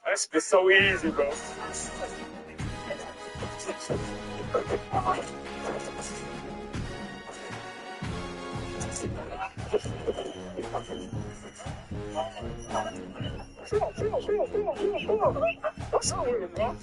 That's been so easy, bro. What's up with it, bro?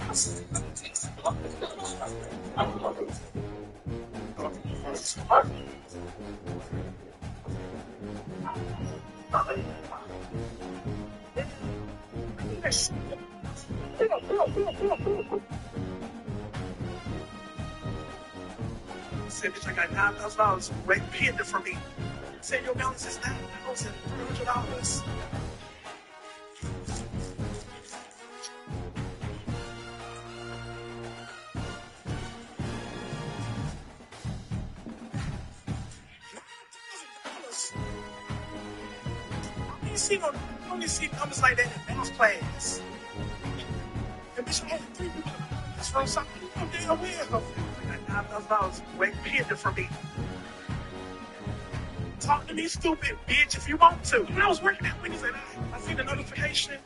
Said, bitch, I got $9,000 right pinned it for me. Said, your balance is $9,300. I only see numbers like that in advanced class. And bitch, I had 3 people from something. You know damn well. I got $9,000 right pinned it for me. Talk to me, stupid bitch, if you want to. When I was working at Wendy's, and I seen the notification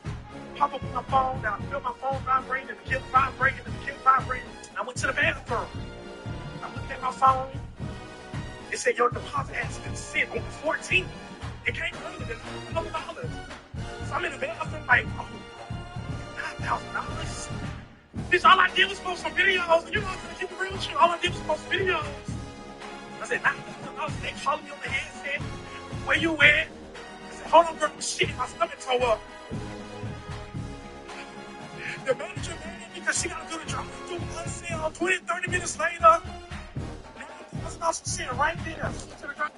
pop up on my phone. Now I feel my phone vibrating, and it kept vibrating, and it kept vibrating. And I went to the bathroom. I looked at my phone. It said, your deposit has been sent on the 14th. It came earlier than $100. So I'm in the bathroom like, oh, $9,000. Bitch, all I did was post some videos. And you know, I'm gonna keep it real with you. All I did was post videos. I said, $9,000. They called me on the headset. Where you at? I said, hold on, girl. Shit, my stomach tore up. The manager mad at me because she got to do the drop through unsale 20, 30 minutes later. $9,000 sitting right there. To the drive.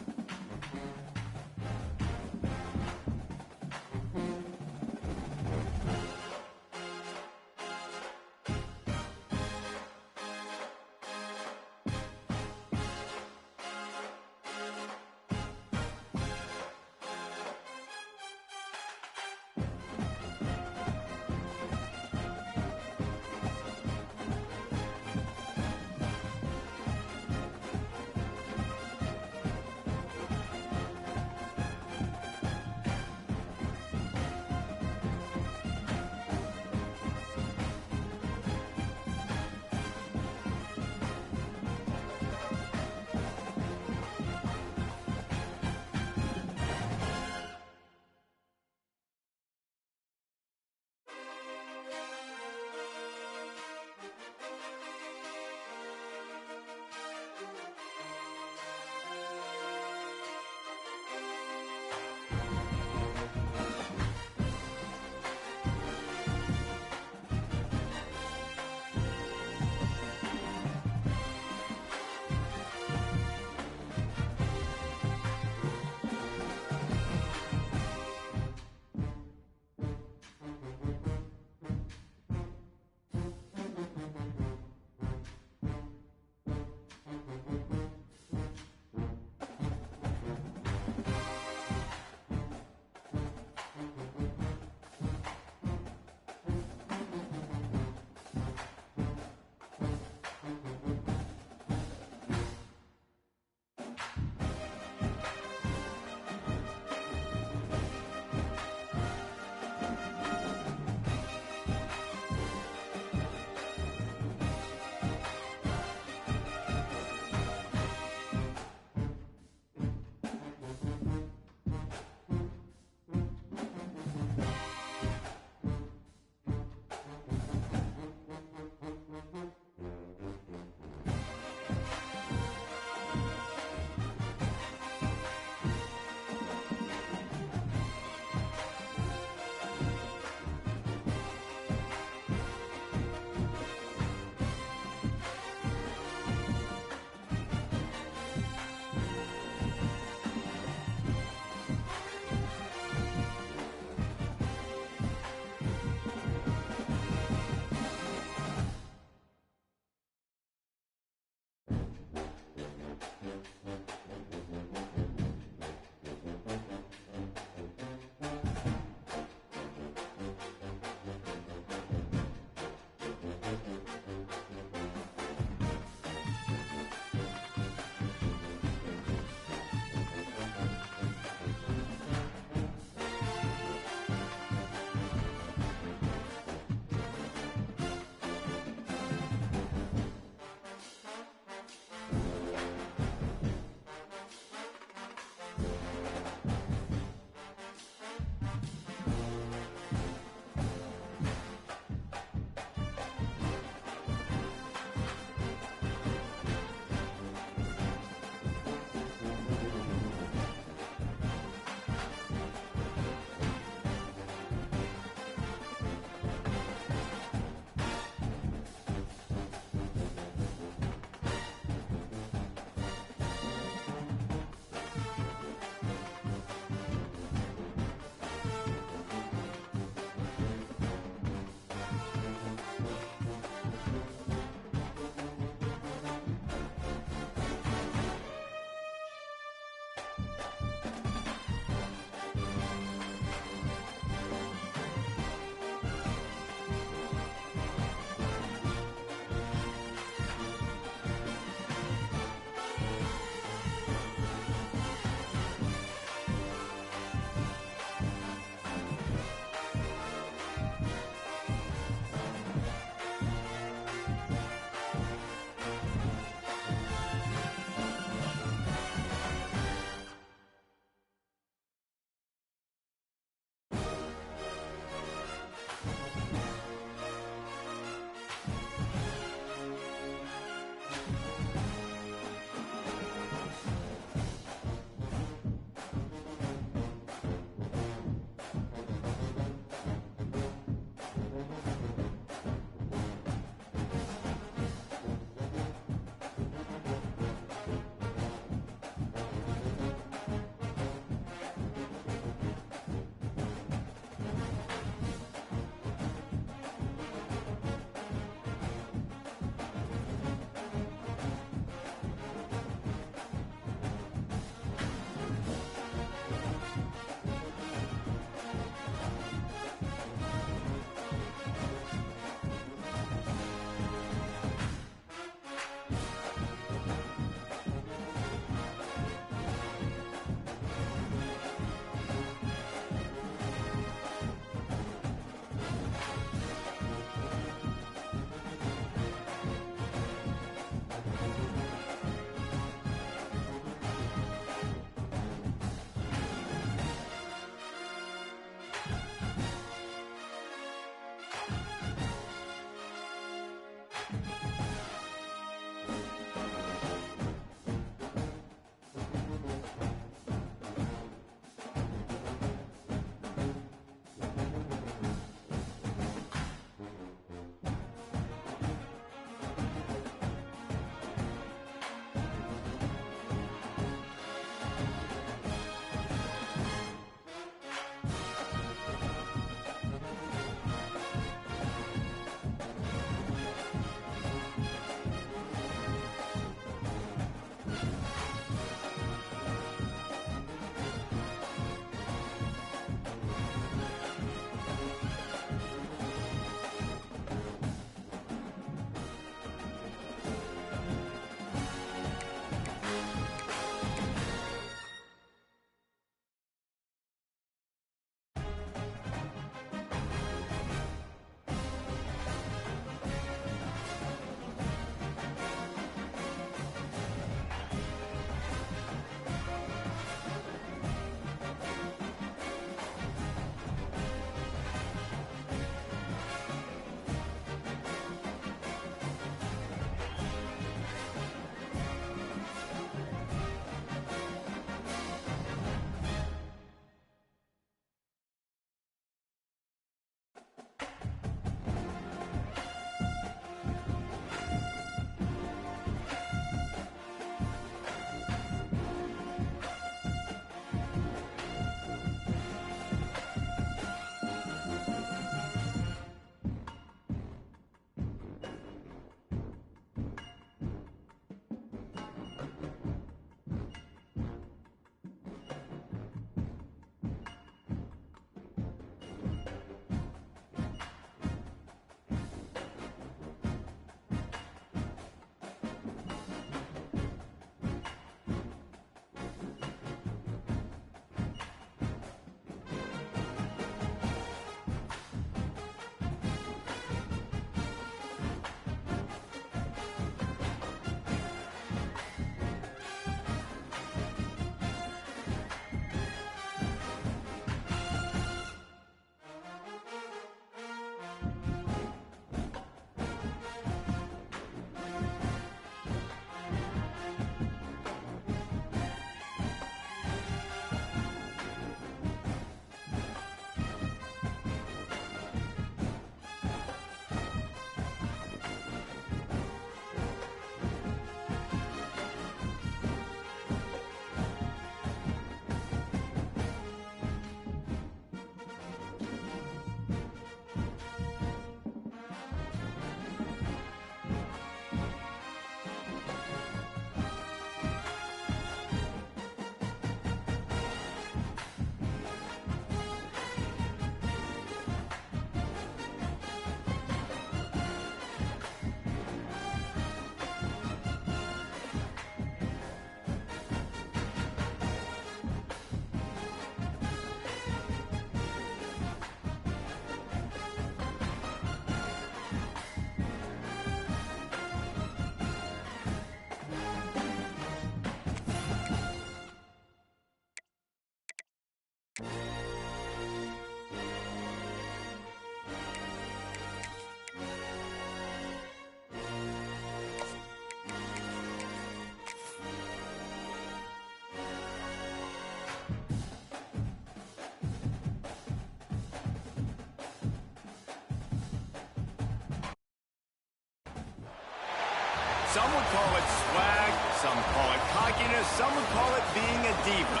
Some would call it swag, some call it cockiness, some would call it being a diva.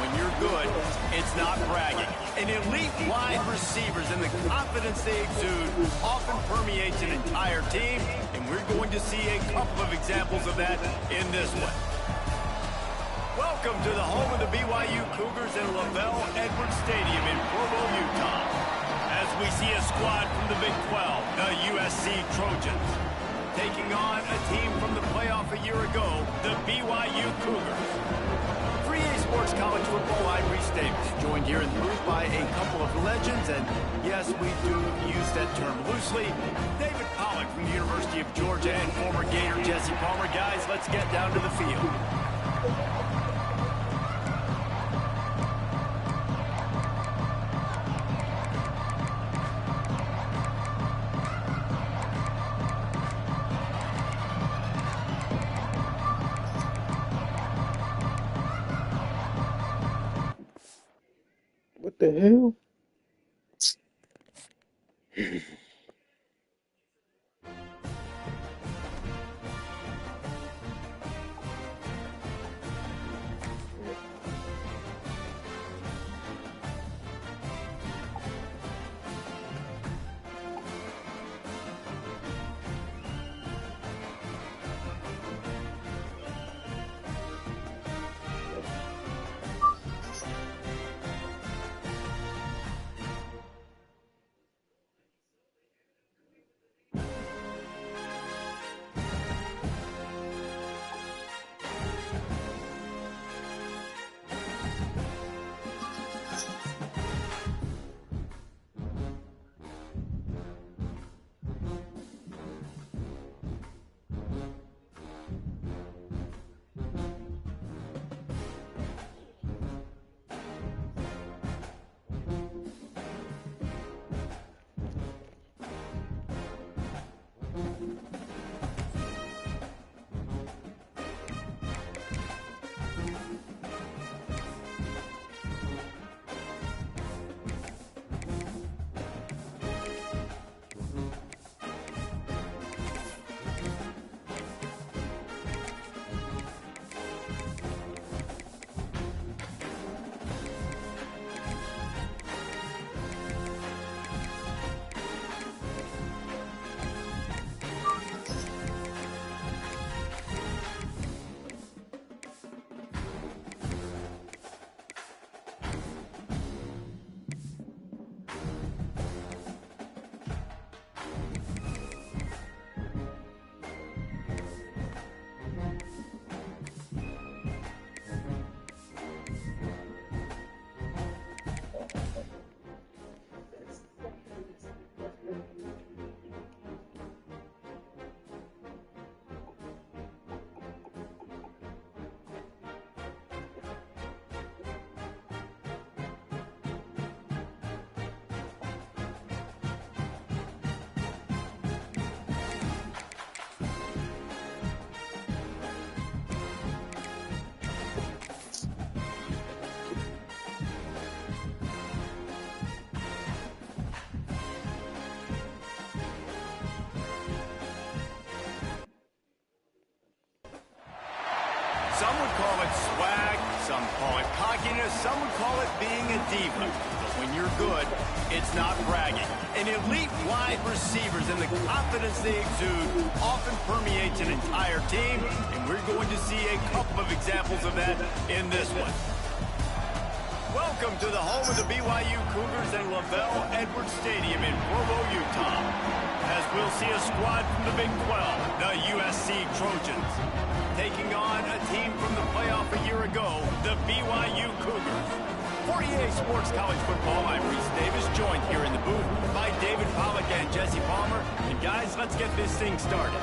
When you're good, it's not bragging. And elite wide receivers and the confidence they exude often permeates an entire team, and we're going to see a couple of examples of that in this one. Welcome to the home of the BYU Cougars in LaVell Edwards Stadium in Provo, Utah. As we see a squad from the Big 12, the USC Trojans, taking on a team from the playoff a year ago, the BYU Cougars. 3A Sports College Football, I'm Reese Davis, joined here in the booth by a couple of legends, and yes, we do use that term loosely. David Pollack from the University of Georgia and former Gator Jesse Palmer. Guys, let's get down to the field. What the hell? Some would call it swag, some call it cockiness, some would call it being a diva. But when you're good, it's not bragging. And elite wide receivers and the confidence they exude often permeates an entire team, and we're going to see a couple of examples of that in this one. Welcome to the home of the BYU Cougars in LaVell Edwards Stadium in Provo, Utah. As we'll see a squad from the Big 12, the USC Trojans, taking on a team from the playoff a year ago, the BYU Cougars. 48 Sports College Football, I'm Reese Davis, joined here in the booth by David Pollack and Jesse Palmer. And guys, let's get this thing started.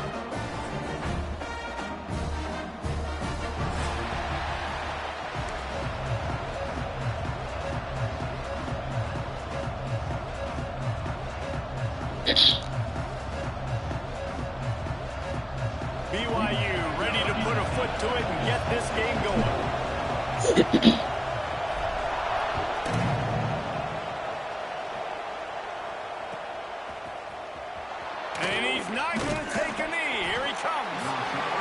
BYU ready to put a foot to it and get this game going. And he's not going to take a knee. Here he comes.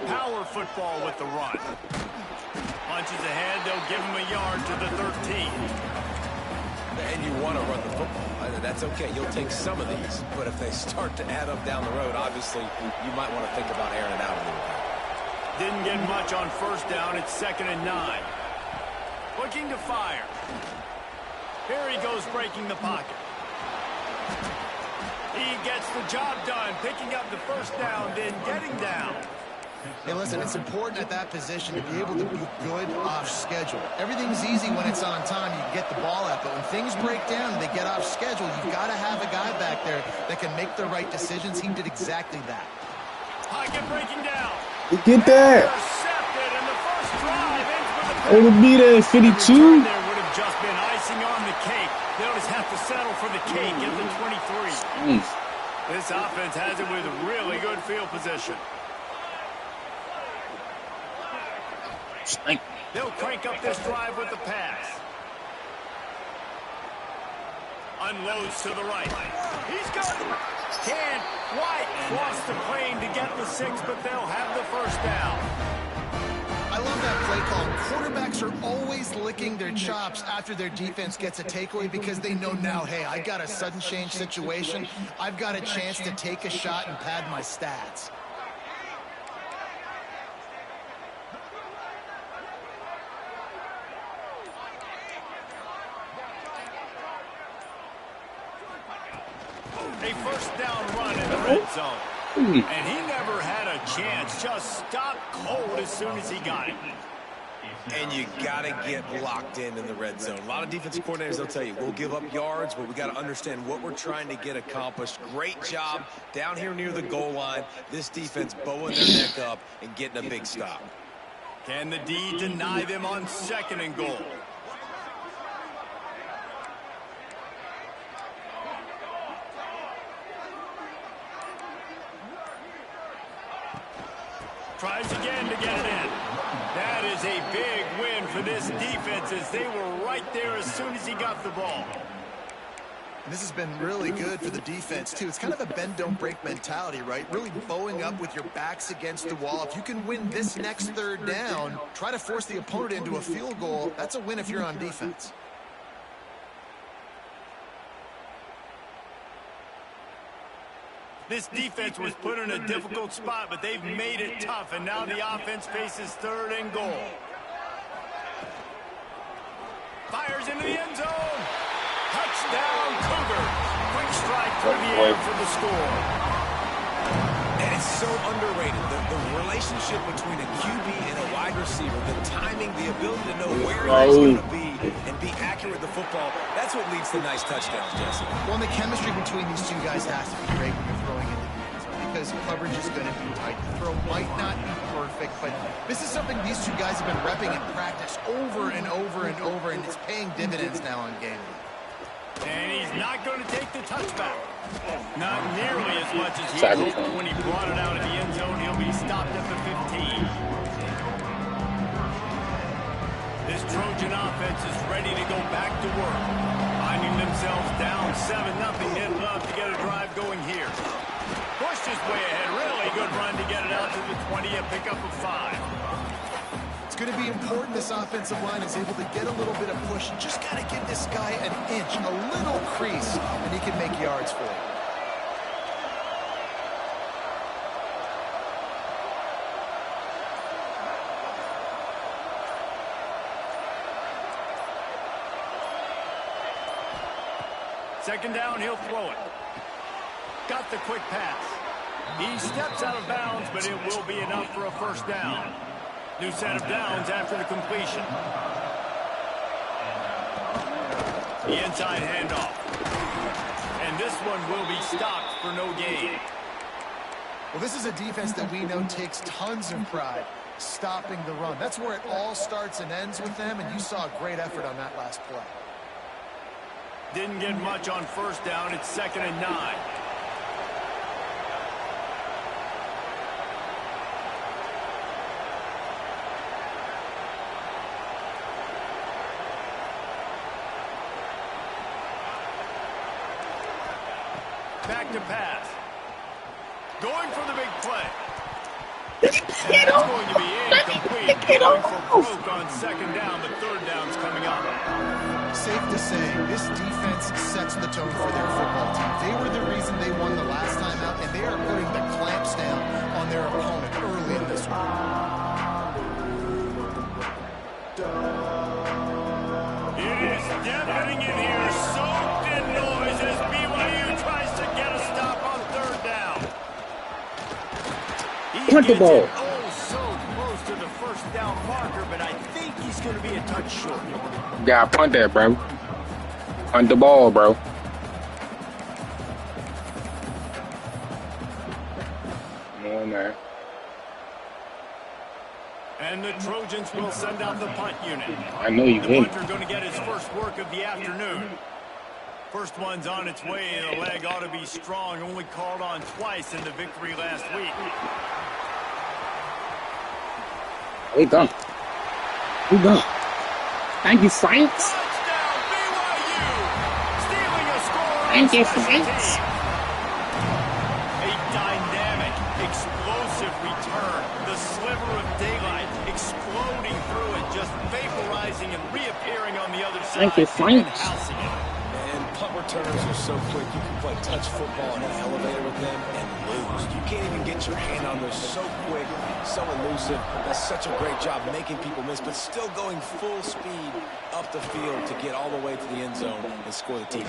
power football with the run. Punches ahead, they'll give him a yard to the 13. And you want to run the football. That's okay. You'll take some of these. But if they start to add up down the road, obviously, you might want to think about airing it out a little bit. Didn't get much on first down. It's 2nd and 9. Looking to fire. Here he goes breaking the pocket. He gets the job done, picking up the first down, then getting down. Hey, listen, it's important at that position to be able to be good off schedule. Everything's easy when it's on time. You can get the ball out, but when things break down and they get off schedule, you've got to have a guy back there that can make the right decisions. He did exactly that. Pocket breaking down. Get that. Intercepted in the first drive. It'll be there, 52. There would have just been icing on the cake. They'll just have to settle for the cake at the 23. This offense has it with really good field position. They'll crank up this drive with the pass. Unloads to the right. He's got it. Can't quite cross the plane to get the 6, but they'll have the first down. I love that play call. Quarterbacks are always licking their chops after their defense gets a takeaway because they know now, hey, I got a sudden change situation. I've got a chance to take a shot and pad my stats. A first down run in the red zone. And he never had a chance. Just stopped cold as soon as he got it. And you got to get locked in the red zone. A lot of defensive coordinators, they'll tell you, we'll give up yards, but we got to understand what we're trying to get accomplished. Great job down here near the goal line. This defense bowing their neck up and getting a big stop. Can the D deny them on 2nd and goal? Tries again to get it in. That is a big win for this defense as they were right there as soon as he got the ball. This has been really good for the defense, too. It's kind of a bend-don't-break mentality, right? Really bowing up with your backs against the wall. If you can win this next 3rd down, try to force the opponent into a field goal, that's a win if you're on defense. This defense was put in a difficult spot, but they've made it tough, and now the offense faces 3rd and goal. Fires into the end zone. Touchdown, Cougar. Quick strike through the air for the score. And it's so underrated. The relationship between a QB and a wide receiver, the timing, the ability to know where he's going to be and be accurate with the football, that's what leads to nice touchdowns, Jesse. Well, and the chemistry between these two guys has to be great when you're throwing into the end zone because coverage is going to be tight. The throw might not be perfect, but this is something these two guys have been repping in practice over and over and over, and it's paying dividends now on game day. And he's not going to take the touchback. Not nearly as much as he hoped when he brought it out of the end zone. He'll be stopped at the 15. This Trojan offense is ready to go back to work. Finding themselves down 7-0. They'd love to get a drive going here. Pushed his way ahead. Really good run to get it out to the 20 and pick up a 5. It's going to be important this offensive line is able to get a little bit of push. You just got to give this guy an inch, a little crease, and he can make yards for you. Second down, he'll throw it. Got the quick pass. He steps out of bounds, but it will be enough for a first down. New set of downs after the completion. The inside handoff. And this one will be stopped for no gain. Well, this is a defense that we know takes tons of pride stopping the run. That's where it all starts and ends with them, and you saw a great effort on that last play. Didn't get much on first down. It's 2nd and 9. Back to pass. Going for the big play. And that's going to be incomplete. Going for broke on second down, but third down's coming up. Safe to say, this defense sets the tone for their football team. They were the reason they won the last time out, and they are putting the clamps down on their opponent early in this one. It is deafening in here, soaked in noise as BYU tries to get a stop on third down. Punt the ball. So close to the first down marker, but I think he's going to be a touch short. Yeah, punt that, bro. Punt the ball, bro. Come on, man. And the Trojans will send out the punt unit. I know you The win. punter going to get his first work of the afternoon. First one's on its way. The leg ought to be strong. Only called on twice in the victory last week. We done. We done. Thank you, Franks. Touchdown, BYU! Stealing a score. Thank you, on special Franks. teams. A dynamic, explosive return. The sliver of daylight exploding through it, just vaporizing and reappearing on the other side. Thank you, and Franks. housing it. And punt returners are so quick. You can play touch football in an elevator with them and lose. You can't even get your hand on those. So quick, so elusive. That's such a great job making people miss, but still going full speed up the field to get all the way to the end zone and score the TD.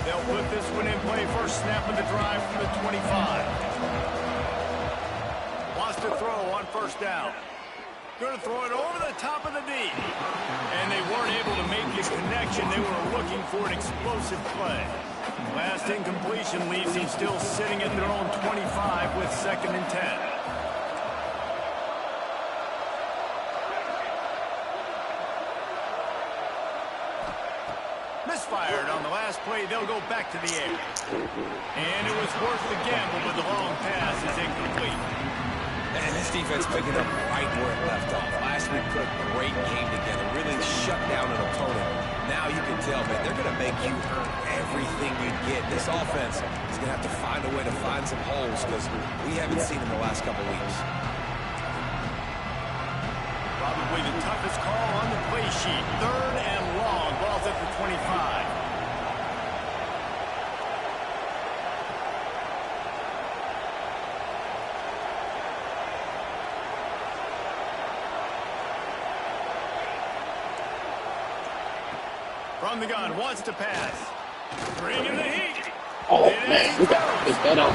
They'll put this one in play. First snap of the drive from the 25. Wants to throw on first down. Going to throw it over the top of the D. And they weren't able to make the connection. They were looking for an explosive play. Last incompletion leaves him still sitting at their own 25 with 2nd and 10. Misfired on the last play. They'll go back to the air. And it was worth the gamble, but the long pass is incomplete. And this defense picking up right where it left off. Last week put a great game together, really shut down an opponent. Now you can tell, man, they're going to make you earn everything you get. This offense is going to have to find a way to find some holes because we haven't seen them the last couple weeks. Probably the toughest call on the play sheet. 3rd and long. Ball's at the 25. From the gun, wants to pass. Bring in the heat. Oh, man. We got to pick that up.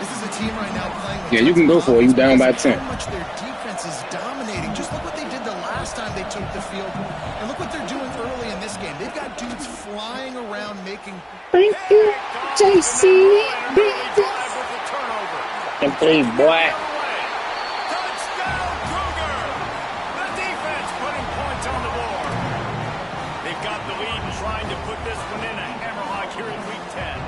This is a team right now playing with Yeah, you can go for it. You down by 10. how much their defense is dominating. Just look what they did the last time they took the field. And look what they're doing early in this game. They've got dudes flying around making... Thank you, JC. And play, boy. Touchdown, Cougar! The defense putting points on the board. They've got the lead and trying to put this one in a hammerlock here in Week 10.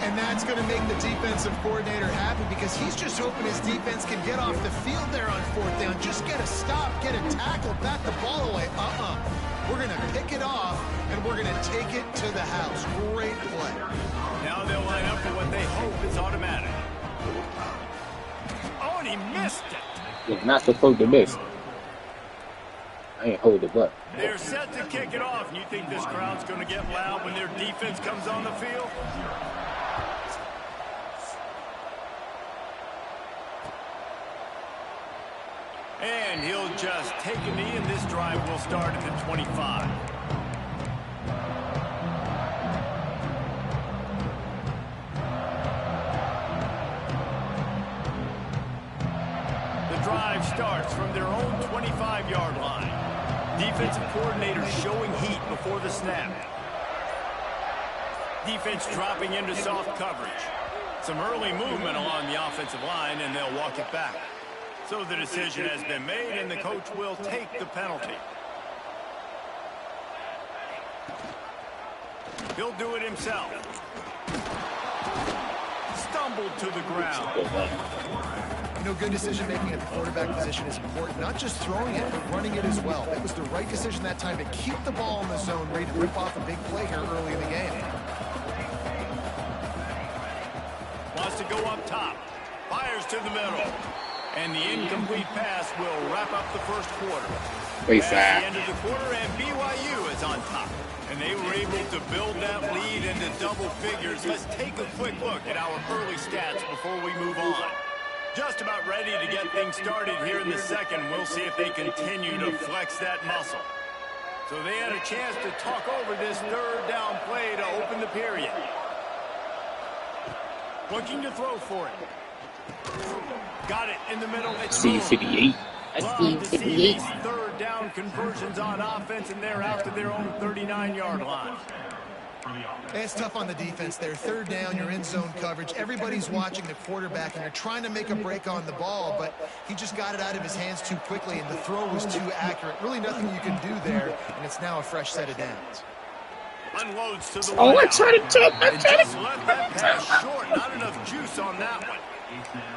And that's going to make the defensive coordinator happy because he's just hoping his defense can get off the field there on 4th down. Just get a stop, get a tackle, bat the ball away. We're going to pick it off, and we're going to take it to the house. Great play. Now they'll line up for what they hope is automatic. Oh, and he missed it. You're not supposed to miss. I ain't hold it up. They're set to kick it off. And you think this crowd's going to get loud when their defense comes on the field? And he'll just take a knee, and this drive will start at the 25. The drive starts from their own 25-yard line. Defensive coordinator showing heat before the snap. Defense dropping into soft coverage. Some early movement along the offensive line, and they'll walk it back. So the decision has been made, and the coach will take the penalty. He'll do it himself. Stumbled to the ground. You know, good decision-making at the quarterback position is important. Not just throwing it, but running it as well. It was the right decision that time to keep the ball in the zone, ready to rip off a big play here early in the game. Wants to go up top. Fires to the middle. And the incomplete pass will wrap up the first quarter. Wayside. At the end of the quarter, and BYU is on top. And they were able to build that lead into double figures. Let's take a quick look at our early stats before we move on. Just about ready to get things started here in the second. We'll see if they continue to flex that muscle. So they had a chance to talk over this third down play to open the period. Looking to throw for it. Got it in the middle. It's See 58. I see 58. Third down conversions on offense, and they're out to their own 39-yard line. It's tough on the defense there. Third down, you're in zone coverage. Everybody's watching the quarterback, and you're trying to make a break on the ball, but he just got it out of his hands too quickly, and the throw was too accurate. Really nothing you can do there, and it's now a fresh set of downs. Unloads to the Oh, I tried to jump. I tried just to. left that pass short. Not enough juice on that one.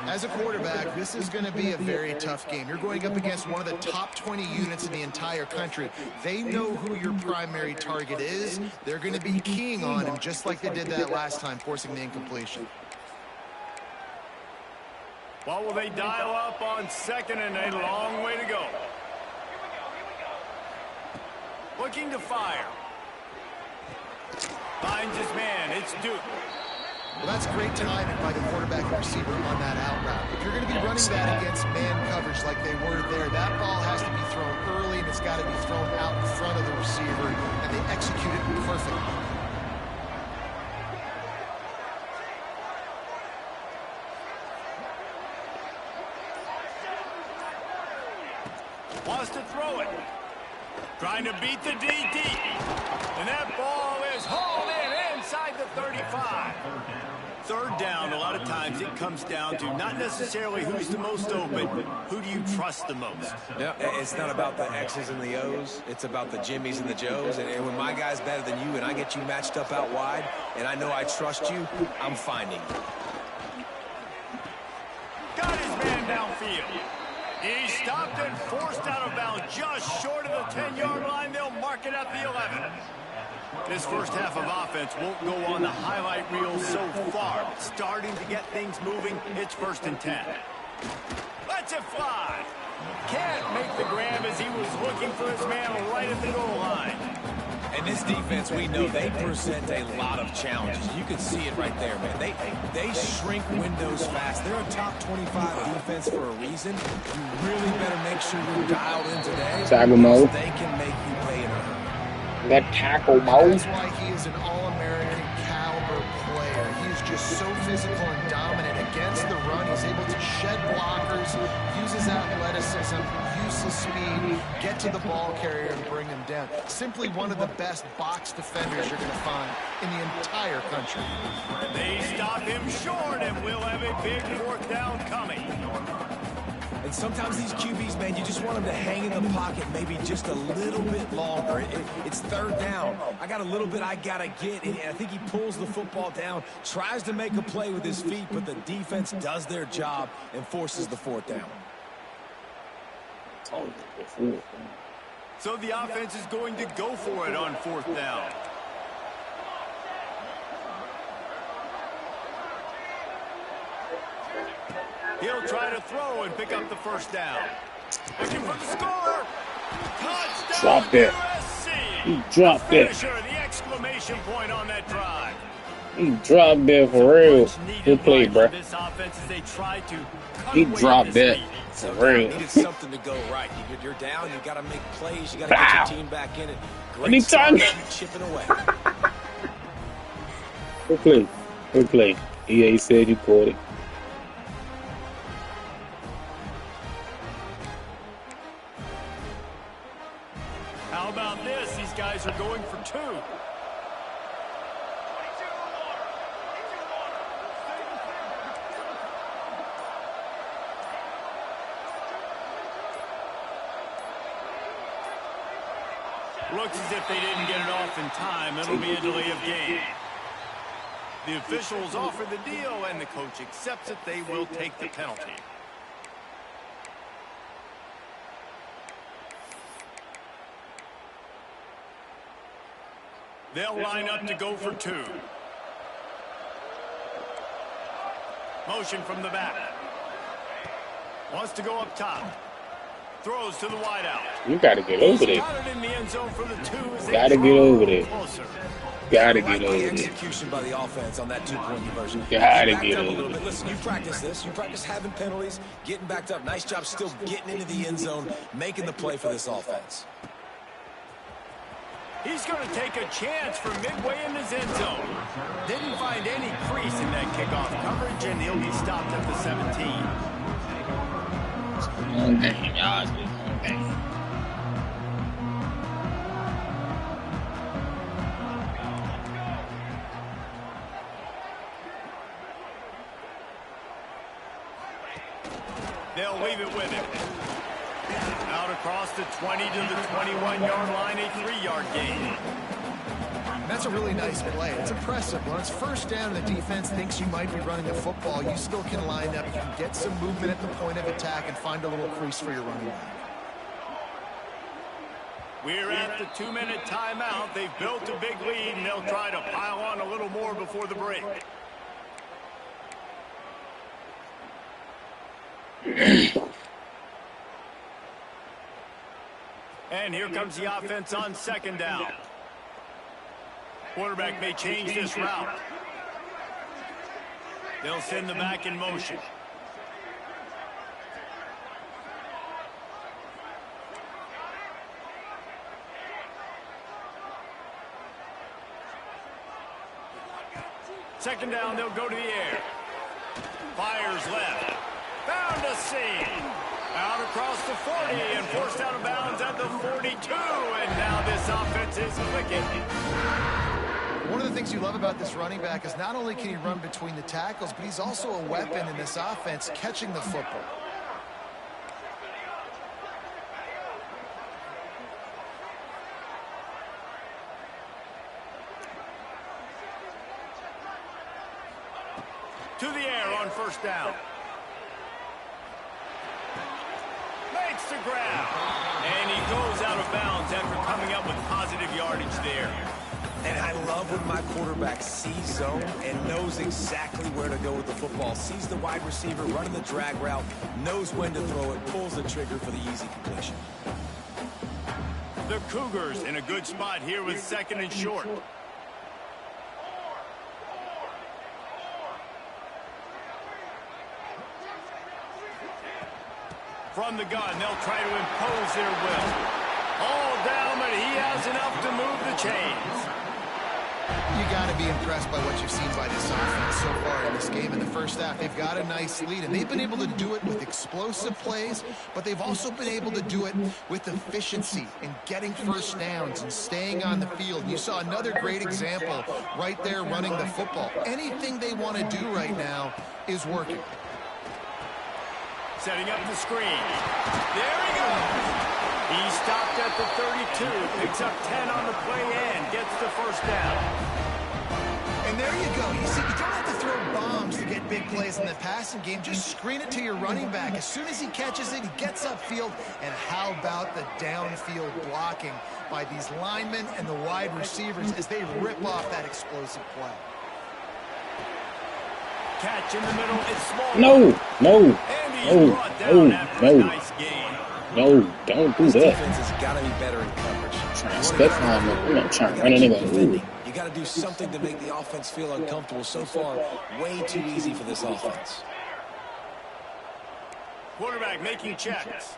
As a quarterback, this is going to be a very tough game. You're going up against one of the top 20 units in the entire country. They know who your primary target is. They're going to be keying on him, just like they did that last time, forcing the incompletion. What will they dial up on second, and a long way to go? Looking to fire. Finds his man. It's Duke. Well, that's great timing by the quarterback and receiver on that out route. If you're going to be running that against man coverage like they were there, that ball has to be thrown early, and it's got to be thrown out in front of the receiver, and they execute it perfectly. Wants to throw it. Trying to beat the DD. And that ball is hauled in inside the 35. Third down, a lot of times it comes down to not necessarily who's the most open, who do you trust the most? Yeah, it's not about the X's and the O's. It's about the Jimmys and the Joes. And when my guy's better than you and I get you matched up out wide, and I know I trust you, I'm finding you. Got his man downfield. He stopped and forced out of bounds just short of the 10-yard line. They'll mark it at the 11. This first half of offense won't go on the highlight reel so far. Starting to get things moving. It's 1st and 10. Lets it fly. Can't make the grab as he was looking for his man right at the goal line. And this defense, we know they present a lot of challenges. You can see it right there, man. They shrink windows fast. They're a top 25 defense for a reason. You really better make sure you're dialed in today. Tackle mode. They can make you pay in a hurry. That tackle mode. That's why he is an all-American caliber player. He is just so physical and dominant against the run. He's able to shed blockers, use his athleticism, use his speed, get to the ball carrier and bring him down. Simply one of the best box defenders you're going to find in the entire country. They stop him short, and we'll have a big 4th down coming. And sometimes these QBs, man, you just want them to hang in the pocket maybe just a little bit longer. It's third down. I got a little bit I got to get. And I think he pulls the football down, tries to make a play with his feet, but the defense does their job and forces the 4th down. So the offense is going to go for it on 4th down. He'll try to throw and pick up the 1st down. Looking for the score. Touchdown Drop it. USC. He dropped it. Finisher, the exclamation point on that drive. He dropped it for real. Good play, bro. This offense as they try to He dropped that for real. Needed something to go right. You're down. You got to make plays. You got to Wow. get your team back in it. Great Anytime. start, keep chipping away. Good play. Good play. EA said you caught it. How about this? These guys are going for 2. Looks as if they didn't get it off in time. It'll be a delay of game. The officials offer the deal, and the coach accepts it. They will take the penalty. They'll line up to go for 2. Motion from the back. Wants to go up top. Throws to the wideout. You gotta get over there. Got it in the end zone for the 2. Gotta get over there. Closer. I Gotta like get over the there. execution by the offense on that 2-point conversion. Gotta Backed get up a over little there. bit. Listen, you practice this. You practice having penalties, getting backed up. Nice job still getting into the end zone, making the play for this offense. He's going to take a chance from midway in his end zone. Didn't find any crease in that kickoff coverage, and he'll be stopped at the 17. One game, y'all. It's just one game. They'll leave it with him. Out across the 20 to the 21-yard line, a 3-yard gain. That's a really nice play. It's impressive. When it's first down and the defense thinks you might be running the football, you still can line up. You can get some movement at the point of attack and find a little crease for your running back. We're at the 2-minute timeout. They've built a big lead, and they'll try to pile on a little more before the break. And here comes the offense on 2nd down. Quarterback may change this route. They'll send the back in motion. Second down, they'll go to the air. Fires left. Found a seam. Out across the 40 and forced out of bounds at the 42. And now this offense is clicking. One of the things you love about this running back is not only can he run between the tackles, but he's also a weapon in this offense catching the football. To the air on 1st down. Makes the grab. And he goes out of bounds after coming up with positive yardage there. And I love when my quarterback sees zone and knows exactly where to go with the football. Sees the wide receiver running the drag route, knows when to throw it, pulls the trigger for the easy completion. The Cougars in a good spot here with 2nd and short. From the gun, they'll try to impose their will. All down, but he has enough to move the chains. You got to be impressed by what you've seen by this offense so far in this game. In the first half, they've got a nice lead, and they've been able to do it with explosive plays, but they've also been able to do it with efficiency and getting first downs and staying on the field. You saw another great example right there running the football. Anything they want to do right now is working. Setting up the screen. There he goes. He stopped at the 32, picks up 10 on the play and gets the 1st down. And there you go. You see, you don't have to throw bombs to get big plays in the passing game. Just screen it to your running back. As soon as he catches it, he gets upfield. And how about the downfield blocking by these linemen and the wide receivers as they rip off that explosive play? Catch in the middle. It's small. No, don't do This that. defense has got to be better in coverage. Trying to step on him. I'm trying to run a nigga. You got to do something to make the offense feel uncomfortable. So far, way too easy for this offense. Quarterback making checks.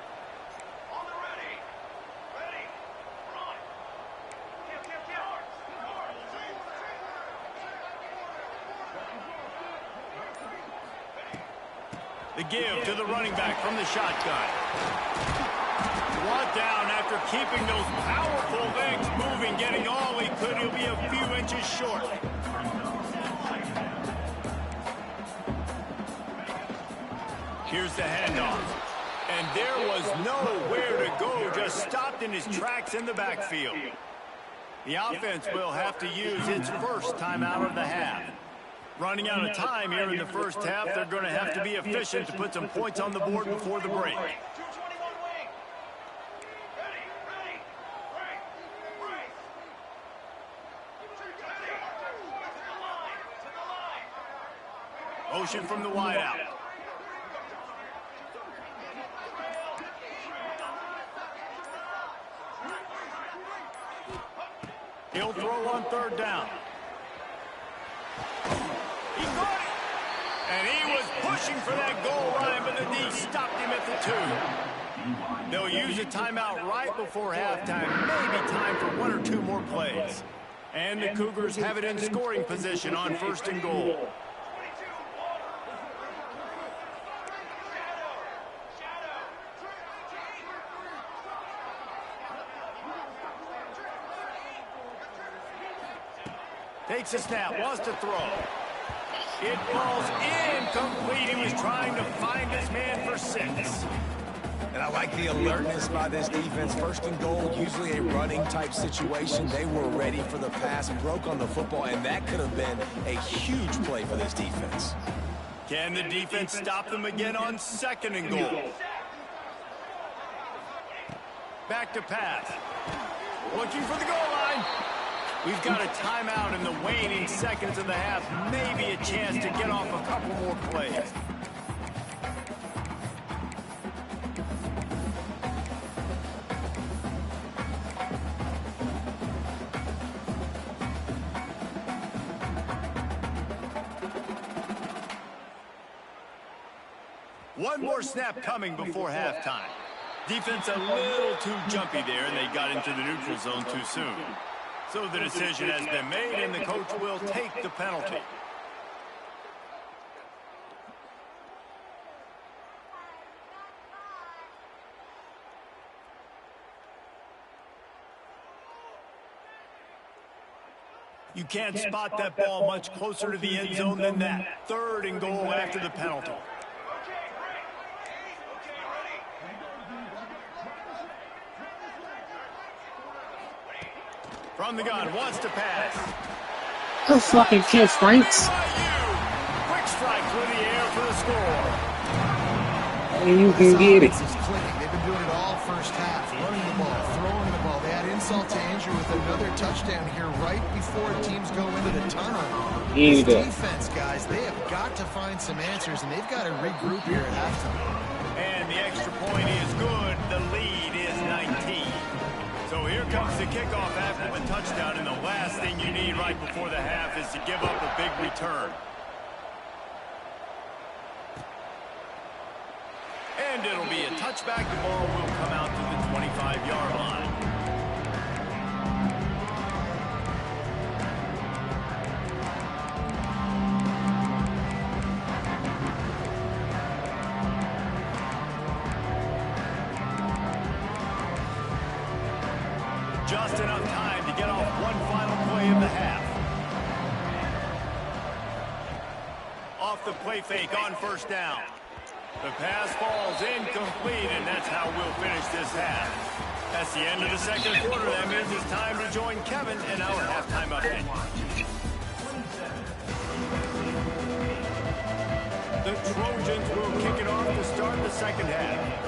The give to the running back from the shotgun. Brought down after keeping those powerful legs moving, getting all he could. He'll be a few inches short. Here's the handoff. And there was nowhere to go, just stopped in his tracks in the backfield. The offense will have to use its first timeout of the half. Running out of time here in the first half, they're going to have to be efficient to put some points on the board before the break. Motion from the wide out. He'll throw on third down. He got it. And he was pushing for that goal line, but the D stopped him at the 2. They'll use a timeout right before halftime. Maybe time for 1 or 2 more plays. And the Cougars have it in scoring position on 1st and goal. Takes a snap, wants to throw. It falls incomplete. He was trying to find his man for 6. And I like the alertness by this defense. 1st and goal, usually a running type situation. They were ready for the pass, broke on the football, and that could have been a huge play for this defense. Can the defense stop them again on 2nd and goal? Back to pass. Looking for the goal line. We've got a timeout in the waning seconds of the half. Maybe a chance to get off a couple more plays. One more snap coming before halftime. Defense a little too jumpy there, and they got into the neutral zone too soon. So the decision has been made, and the coach will take the penalty. You can't spot that ball much closer to the end zone than that. 3rd and goal after the penalty. From the gun, wants to pass. Go fucking kill Franks. Quick strike through the air for the score. And you can get it. Is clicking. They've been doing it all first half. Running the ball, throwing the ball. They had insult to injury with another touchdown here right before teams go into the tunnel. This defense, guys, they have got to find some answers, and they've got to regroup here at halftime. And the extra point is good. The lead is 19. So here comes the kickoff after the touchdown, and the last thing you need right before the half is to give up a big return. And it'll be a touchback. The ball will come out to the 25-yard line. Just enough time to get off one final play of the half. Off the play fake on 1st down. The pass falls incomplete, and that's how we'll finish this half. That's the end of the 2nd quarter. That means it's time to join Kevin in our halftime update. The Trojans will kick it off to start the 2nd half.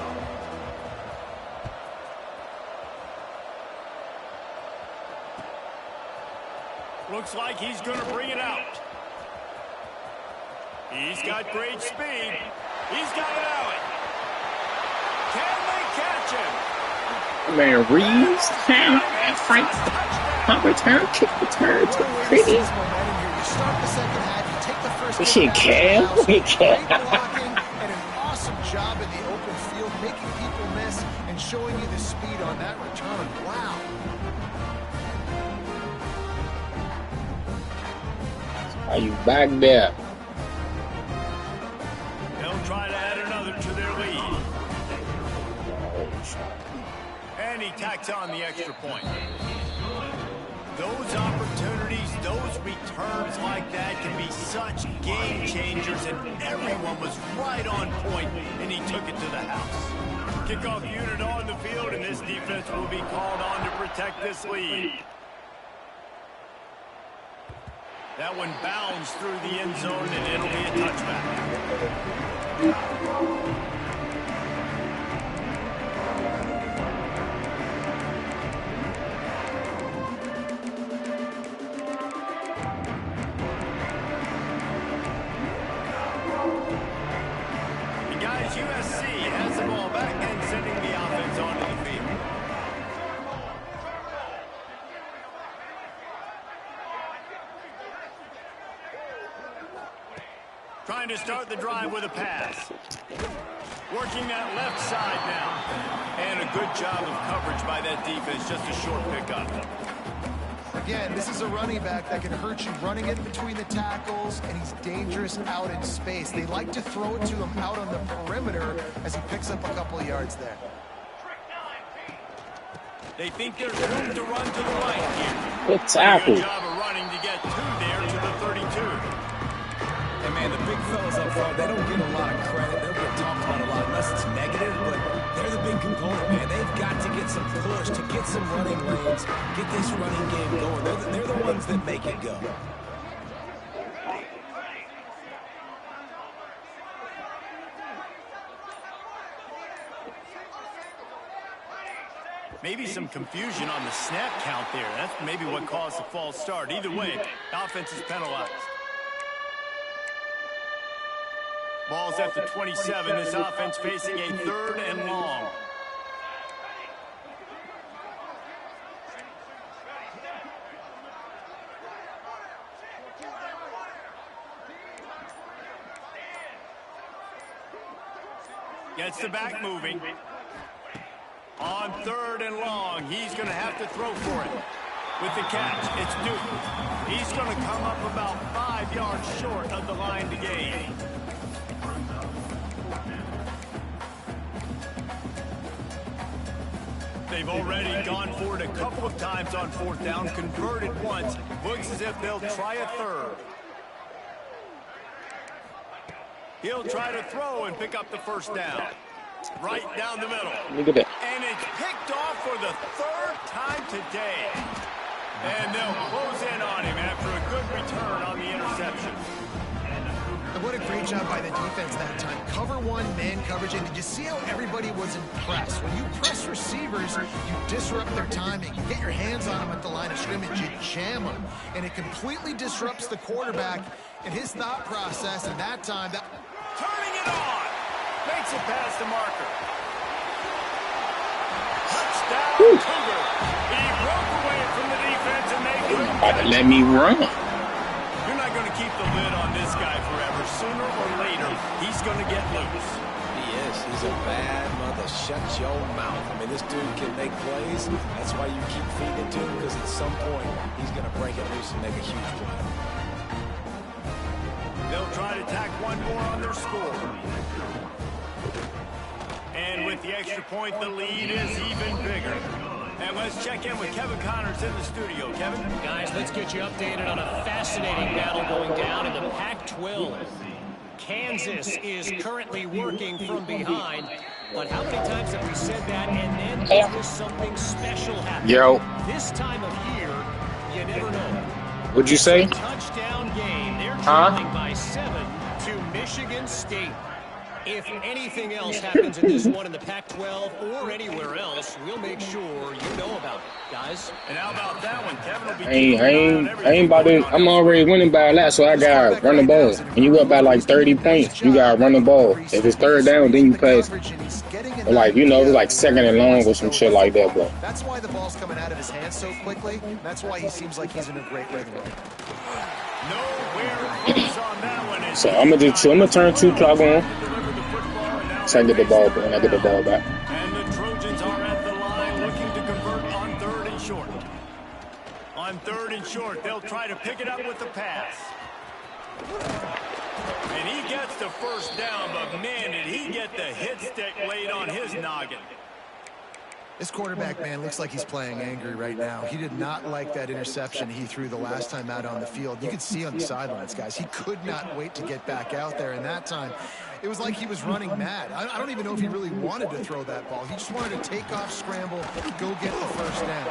Looks like he's going to bring it out. He's got great speed. He's got it out. Can they catch him? Man, Reeves, Franks, punt return, kick return, pretty. You start the 2nd half, you take the first. This shit Cam. Great blocking and an awesome job in the open field, making people miss and showing you the speed on that return. Wow. Are you back there? They'll try to add another to their lead. And he tacks on the extra point. Those opportunities, those returns like that can be such game changers, and everyone was right on point, and he took it to the house. Kickoff unit on the field, and this defense will be called on to protect this lead. That one bounds through the end zone, and it'll be a touchback. trying to start the drive with a pass. Working that left side now. And a good job of coverage by that defense. Just a short pickup. Again, this is a running back that can hurt you running in between the tackles, and he's dangerous out in space. They like to throw it to him out on the perimeter as he picks up a couple of yards there. They think there's room to run to the right here. Good tackle. Good job of running to get 2 there to the 32. And man, the big fellas up front, they don't get a lot of credit. They'll get talked about a lot unless it's negative, but they're the big component, man. They've got to get some push, to get some running lanes, get this running game going. They're the ones that make it go. Maybe some confusion on the snap count there. That's maybe what caused the false start. Either way, offense is penalized. Ball's at the 27. This offense facing a 3rd and long. Gets the back moving. On 3rd and long, he's going to have to throw for it. With the catch, it's Duke. He's going to come up about 5 yards short of the line to gain. They've already gone for it a couple of times on 4th down, converted once. Looks as if they'll try a 3rd. He'll try to throw and pick up the 1st down. Right down the middle. Look at that. And it's picked off for the 3rd time today. And they'll close in on him after a good return on the interception. And what a great job by the defense that time. Cover 1, man coverage. And did you see how everybody was impressed? When you press receivers, you disrupt their timing. You get your hands on them at the line of scrimmage. You jam them. And it completely disrupts the quarterback and his thought process. And that time, turning it on. Makes it past the marker. Touchdown, Cougar. He broke away from the defense and they couldn't Let me run. You're not going to keep the lid on this guy forever. Sooner or later, he's going to get loose. He is. He's a bad mother. Shut your mouth. I mean, this dude can make plays. That's why you keep feeding it to him, because at some point, he's going to break it loose and make a huge play. They'll try to tack one more on their score. And with the extra point, the lead is even bigger. And let's check in with Kevin Connors in the studio. Kevin? Guys, let's get you updated on a fascinating battle going down in the Pac-12. Kansas is currently working from behind. But how many times have we said that, and then there's something special happening? Yo. This time of year, you never know. What'd you say? Touchdown game. They're trailing by 7 to Michigan State. If anything else happens in this one in the Pac-12 or anywhere else, we'll make sure you know about it, guys. And how about that one? Kevin will be I ain't about to. I'm already winning by a lot, so I got to run the ball. And you up by like 30 points, you got to run the ball. If it's 3rd down, then you pass. Or like, you know, it's like 2nd and long or some shit like that, bro. That's why the ball's coming out of his hands so quickly. That's why he seems like he's in a great rhythm. So I'm gonna turn 2 clock on. So I get the ball, when I get the ball back. And the Trojans are at the line looking to convert on 3rd and short. On 3rd and short, they'll try to pick it up with the pass. And he gets the 1st down, but man, did he get the hit stick laid on his noggin. This quarterback, man, looks like he's playing angry right now. He did not like that interception he threw the last time out on the field. You could see on the sidelines, guys. He could not wait to get back out there, and that time, it was like he was running mad. I don't even know if he really wanted to throw that ball. He just wanted to take off, scramble, go get the 1st down.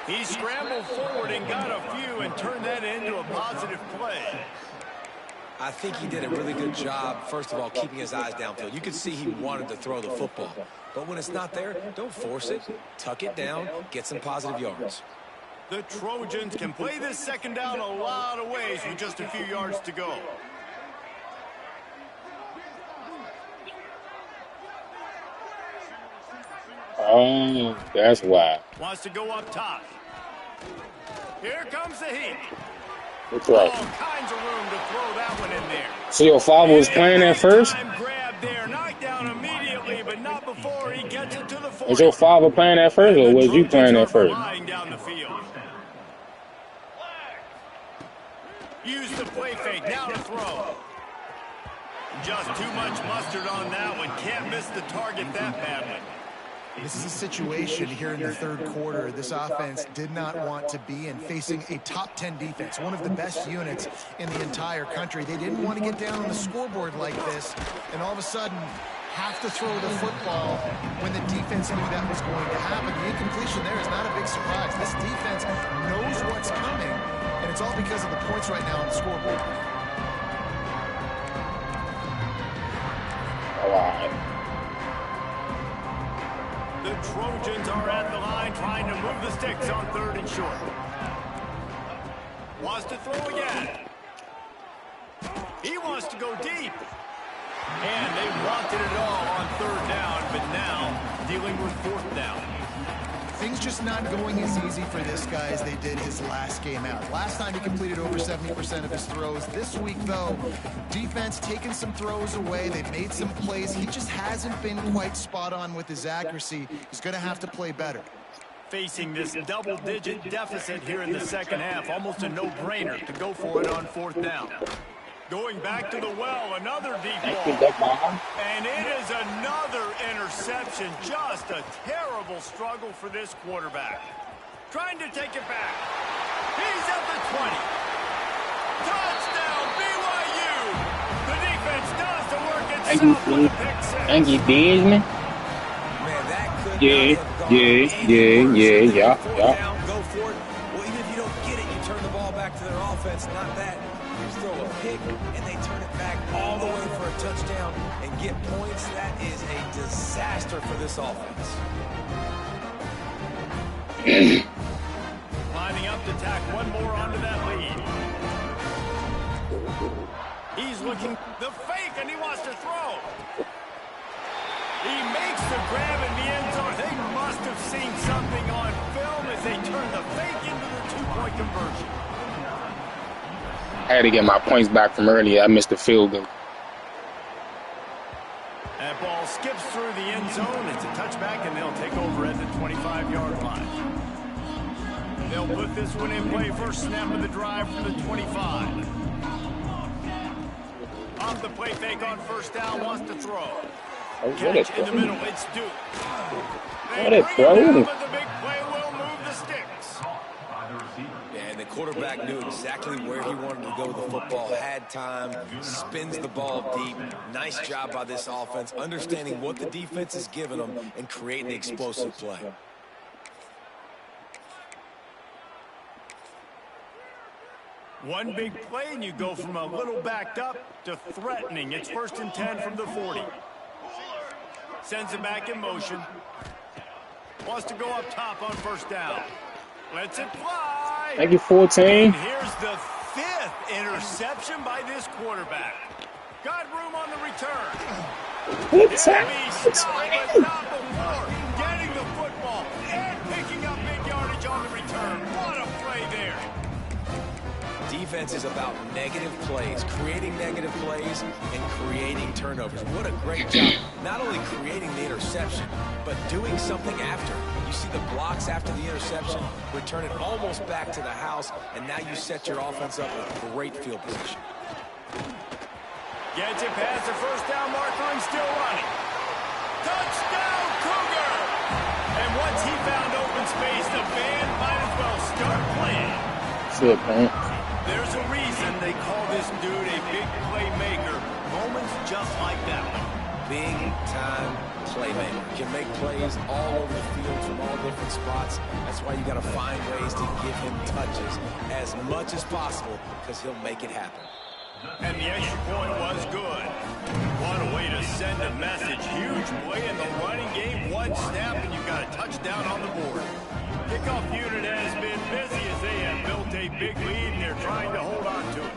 He scrambled forward and got a few and turned that into a positive play. I think he did a really good job, first of all, keeping his eyes downfield. You could see he wanted to throw the football. But when it's not there, don't force it. Tuck it down, get some positive yards. The Trojans can play this 2nd down a lot of ways with just a few yards to go. Oh, that's why. Wants to go up top. Here comes the heat. That's right. All kinds of room to throw that one in there. So your father was playing at first? Grab there, knocked down immediately, but not before he gets it to the 40. Was your father playing at first, or was you playing at first? Down the field. Use the play fake, now to throw. Just too much mustard on that one. Can't miss the target that badly. This is a situation here in the third quarter this offense did not want to be in, facing a top 10 defense, one of the best units in the entire country. They didn't want to get down on the scoreboard like this, and all of a sudden have to throw the football when the defense knew that was going to happen. The incompletion there is not a big surprise. This defense knows what's coming, and it's all because of the points right now on the scoreboard. All right. The Trojans are at the line trying to move the sticks on 3rd and short. Wants to throw again. He wants to go deep. And they wanted it all on 3rd down, but now dealing with 4th down. Things just not going as easy for this guy as they did his last game out. Last time he completed over 70% of his throws. This week, though, defense taking some throws away. They've made some plays. He just hasn't been quite spot on with his accuracy. He's going to have to play better. Facing this double-digit deficit here in the second half, almost a no-brainer to go for it on 4th down. Going back to the well, another deep ball. And it is another interception. Just a terrible struggle for this quarterback. Trying to take it back. He's at the 20. Touchdown, BYU. The defense does the work itself with a pick six. Thank you, Desmond. Man, that could Yeah. Go for it. Well, even if you don't get it, you turn the ball back to their offense. Not that. You throw a pick, and they turn it back all the way for a touchdown and get points. That is a disaster for this offense. Lining up to tack one more onto that lead. He's looking the fake, and he wants to throw. He makes the grab in the end zone. They must have seen something on film as they turn the fake into the two-point conversion. I had to get my points back from earlier. I missed the field goal. That ball skips through the end zone. It's a touchback, and they'll take over at the 25-yard line. They'll put this one in play. First snap of the drive from the 25. Off the play fake on 1st down, wants to throw. Catch in the middle, it's Duke. They bring it down, but the big play will move the sticks. And the quarterback knew exactly where he wanted to go with the football, had time, spins the ball deep. Nice job by this offense, understanding what the defense is giving them and creating the explosive play. One big play, and you go from a little backed up to threatening. It's 1st and 10 from the 40. Sends it back in motion. Wants to go up top on 1st down. Lets it fly. Thank you, 14. And here's the 5th interception by this quarterback. Got room on the return. What's that? But not before getting the football and picking up big yardage on the return. What a play there. Defense is about negative plays, creating negative plays and creating turnovers. What a great job. Not only creating the interception, but doing something after. You see the blocks after the interception, return it almost back to the house, and now you set your offense up with great field position. Gets it past the 1st down marker and still running. Touchdown, Cougar! And once he found open space, the band might as well start playing. Good point. There's a reason they call this dude a big playmaker. Moments just like that one. Big-time playmaker. Can make plays all over the field from all different spots. That's why you got to find ways to give him touches as much as possible because he'll make it happen. And the extra point was good. What a way to send a message. Huge play in the running game. One snap and you've got a touchdown on the board. Kickoff unit has been busy as they have built a big lead and they're trying to hold on to it.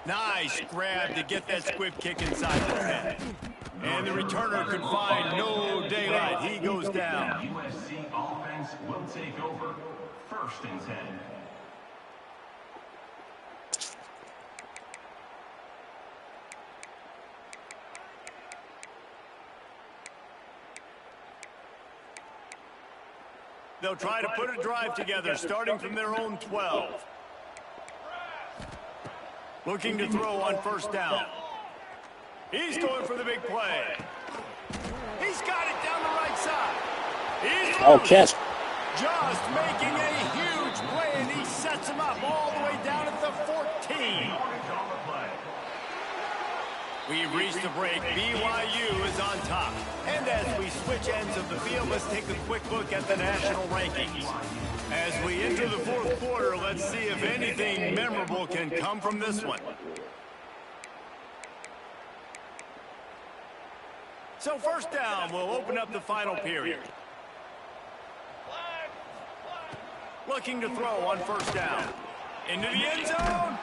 Nice grab to get that squib kick inside the 10. And the returner could find no daylight. He goes down. USC offense will take over. 1st and 10. They'll try to put a drive together, starting from their own 12. Looking to throw on 1st down. He's going for the big play. He's got it down the right side. Oh, catch. Just making a huge play, and he sets him up all the way down at the 14. We've reached the break. BYU is on top. And as we switch ends of the field, let's take a quick look at the national rankings. As we enter the 4th quarter, let's see if anything memorable can come from this one. So 1st down, we'll open up the final period. Looking to throw on 1st down. Into the end zone.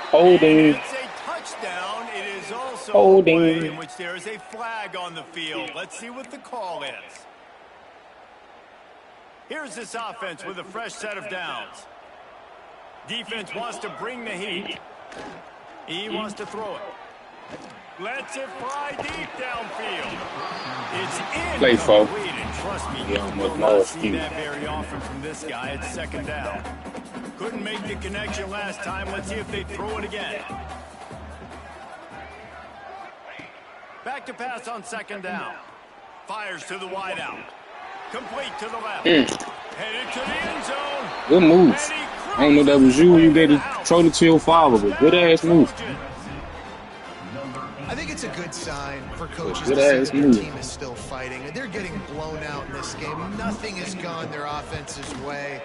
Holding. It's a touchdown. It is also Holding. a play in which there is a flag on the field. Let's see what the call is. Here's this offense with a fresh set of downs. Defense wants to bring the heat. He wants to throw it. Lets it fly deep downfield. It's Play, folks. incomplete, and trust me, Yeah, you will not see that very often from this guy. It's 2nd down. Couldn't make the connection last time. Let's see if they throw it again. Back to pass on 2nd down. Fires to the wide out. Complete to the left. Headed to the end zone. Good move. I don't know if that was you. You better throw it to your father, but good ass move. I think it's a good sign for coaches Good to see ass that their move. team is still fighting. They're getting blown out in this game. Nothing has gone their offense's way.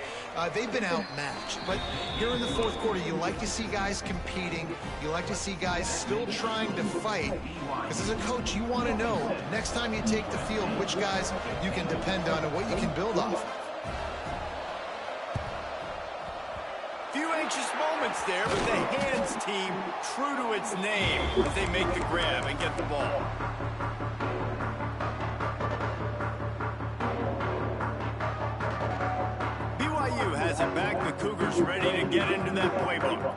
They've been outmatched. But here in the 4th quarter, you like to see guys competing. You like to see guys still trying to fight. Because as a coach, you want to know next time you take the field which guys you can depend on and what you can build off. Few anxious moments there, but the hands team true to its name as they make the grab and get the ball. BYU has it back. The Cougars ready to get into that playbook.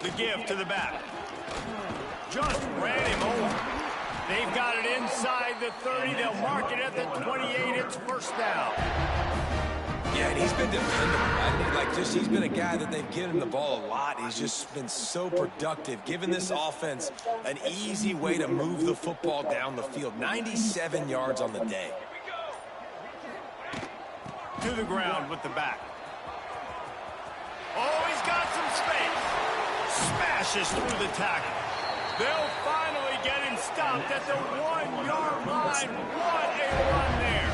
The give to the back. Just ran him over. They've got it inside the 30. They'll mark it at the 28. It's 1st down. Yeah, and he's been dependable. I mean, like, just he's been a guy that they've given the ball a lot. He's just been so productive, giving this offense an easy way to move the football down the field. 97 yards on the day. To the ground with the back. Oh, he's got some space. Smashes through the tackle. They'll finally get him stopped at the 1-yard line. What a run there.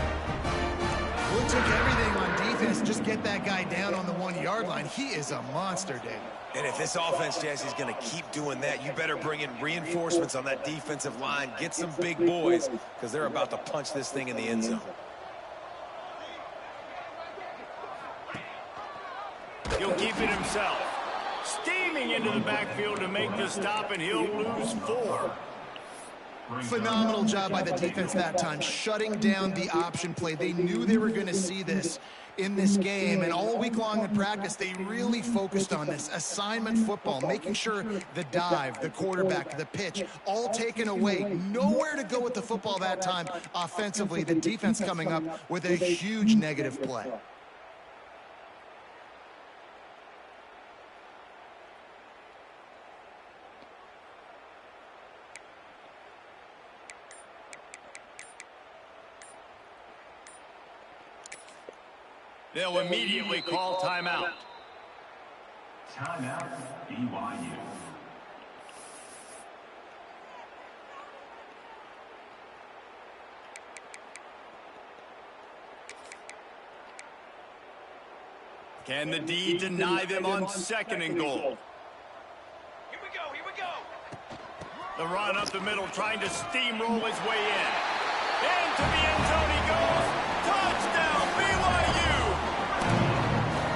Well, it took everything on defense. Just get that guy down on the 1-yard line. He is a monster, Dave. And if this offense, Jesse, is going to keep doing that, you better bring in reinforcements on that defensive line. Get some big boys because they're about to punch this thing in the end zone. He'll keep it himself. Steaming into the backfield to make the stop, and he'll lose 4. Phenomenal job by the defense that time, shutting down the option play. They knew they were going to see this in this game, and all week long in practice, they really focused on this assignment football, making sure the dive, the quarterback, the pitch, all taken away. Nowhere to go with the football that time offensively. The defense coming up with a huge negative play. They'll immediately call timeout. Timeout, BYU. Can the D deny them on 2nd and goal? Here we go. The run up the middle, trying to steamroll his way in. Into the end zone he goes. Touchdown, BYU!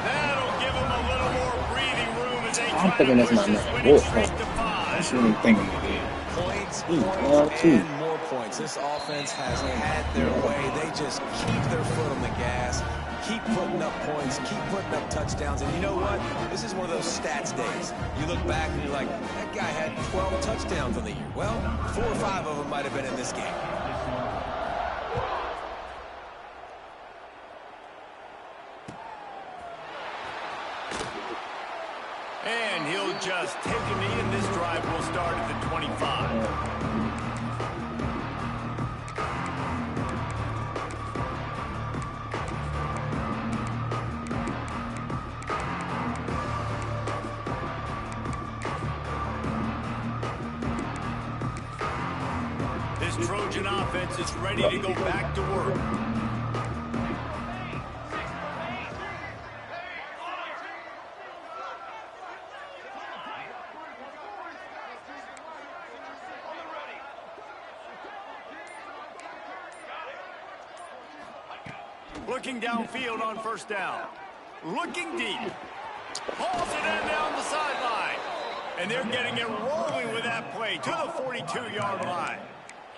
That'll give him a little more breathing room as they try to push this winning streak to 5. I shouldn't think of it. Points, and more points. This offense has had their way. They just keep their foot on the gas, keep putting up points, keep putting up touchdowns. And you know what? This is one of those stats days. You look back and you're like, that guy had 12 touchdowns on the year. Well, 4 or 5 of them might have been in this game. And he'll just take a knee, and this drive will start at the 25. This Trojan offense is ready to go back to work. Looking downfield on first down. Looking deep. Hauls it in down the sideline. And they're getting it rolling with that play to the 42-yard line.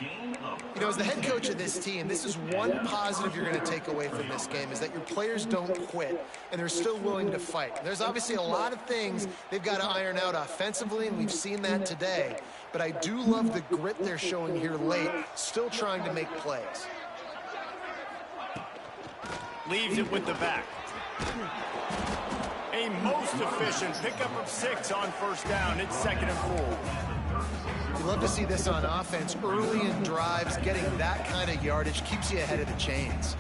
You know, as the head coach of this team, this is one positive you're going to take away from this game, is that your players don't quit, and they're still willing to fight. There's obviously a lot of things they've got to iron out offensively, and we've seen that today. But I do love the grit they're showing here late, still trying to make plays. Leaves it with the back. A most efficient pickup of 6 on first down. It's 2nd and 4. You love to see this on offense. Early in drives, getting that kind of yardage keeps you ahead of the chains.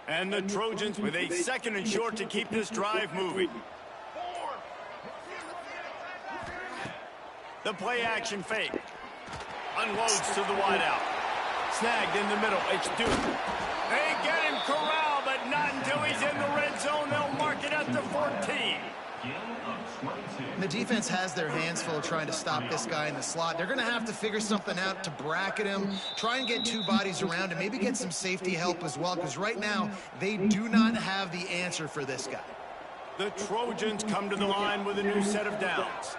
And the Trojans with a 2nd and short to keep this drive moving. The play action fake. Unloads to the wideout. Snagged in the middle. It's Duke. They get him corralled, but not until he's in the red zone. They'll mark it at the 14. The defense has their hands full trying to stop this guy in the slot. They're going to have to figure something out to bracket him, try and get 2 bodies around him, maybe get some safety help as well, because right now they do not have the answer for this guy. The Trojans come to the line with a new set of downs.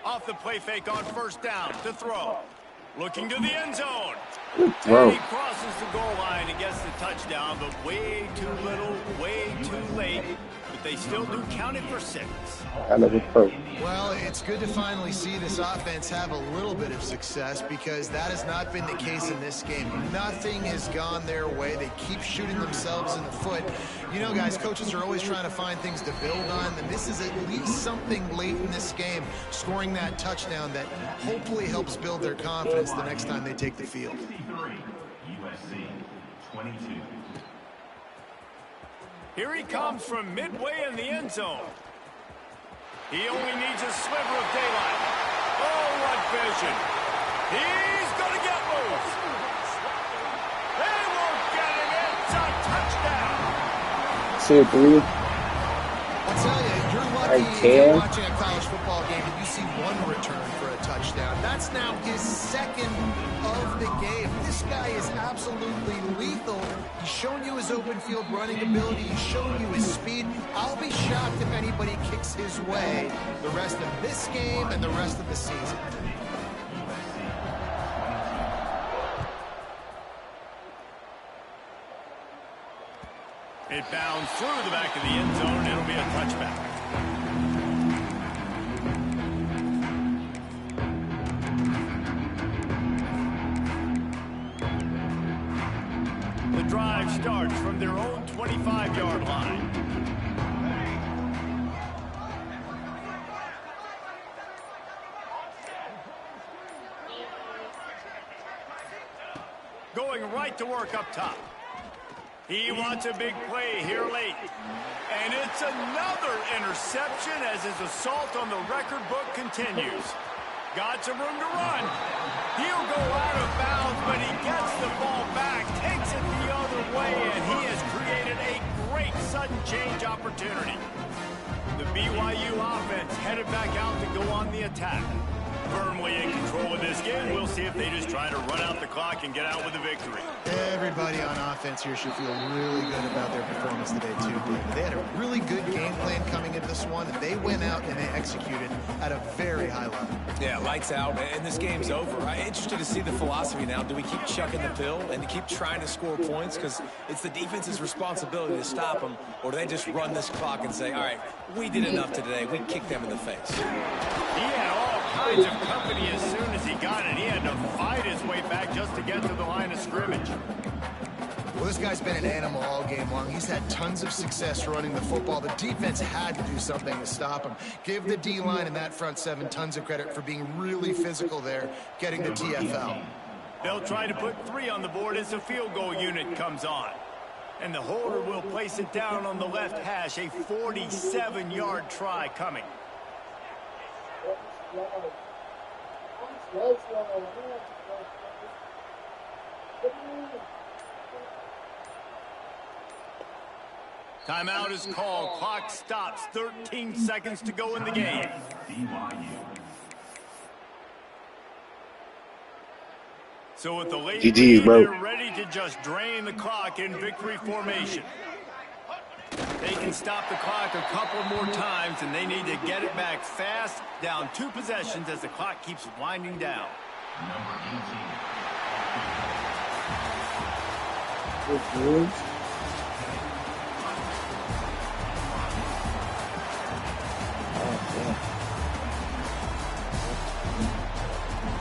Off the play fake on first down to throw. Looking to the end zone. And he crosses the goal line and gets the touchdown, but way too little, way too late. But they still do count it for 6. Well, it's good to finally see this offense have a little bit of success, because that has not been the case in this game. Nothing has gone their way. They keep shooting themselves in the foot. You know, guys, coaches are always trying to find things to build on, and this is at least something late in this game, scoring that touchdown that hopefully helps build their confidence the next time they take the field. USC 22. Here he comes from midway in the end zone. He only needs a sliver of daylight. Oh, what vision. He's going to get loose. They won't get him. It's a touchdown. See it through. I'll tell you, you're lucky if you're watching a college football game and you see one return for a touchdown. That's now his 2nd of the game. This guy is absolutely lethal. He's shown you his open field running ability. He's shown you his speed. I'll be shocked if anybody kicks his way the rest of this game and the rest of the season. It bounds through the back of the end zone. It'll be a touchback. The drive starts from their own 25-yard line. going right to work up top. He wants a big play here late. And it's another interception as his assault on the record book continues. Got some room to run. He'll go out of bounds, but he gets the ball back, takes it the other way, and he has created a great sudden change opportunity. The BYU offense headed back out to go on the attack. Firmly in control of this game. We'll see if they just try to run out the clock and get out with a victory. Everybody on offense here should feel really good about their performance today, too, David. They had a really good game plan coming into this one, and they went out and they executed at a very high level. Yeah, lights out, and this game's over. I'm interested to see the philosophy now. Do we keep chucking the pill and keep trying to score points because it's the defense's responsibility to stop them, or do they just run this clock and say, all right, we did enough today. We kicked them in the face. He had all kinds of company as soon as he got it. He had to fight his way back just to get to the line of scrimmage. Well, this guy's been an animal all game long. He's had tons of success running the football. The defense had to do something to stop him. Give the D-line and that front seven tons of credit for being really physical there, getting the TFL. They'll try to put 3 on the board as the field goal unit comes on. And the holder will place it down on the left hash. A 47-yard try coming. Timeout is called. Clock stops. 13 seconds to go in the game. So with the late lead, they're ready to just drain the clock in victory formation. They can stop the clock a couple more times, and they need to get it back fast, down 2 possessions as the clock keeps winding down. Number 18.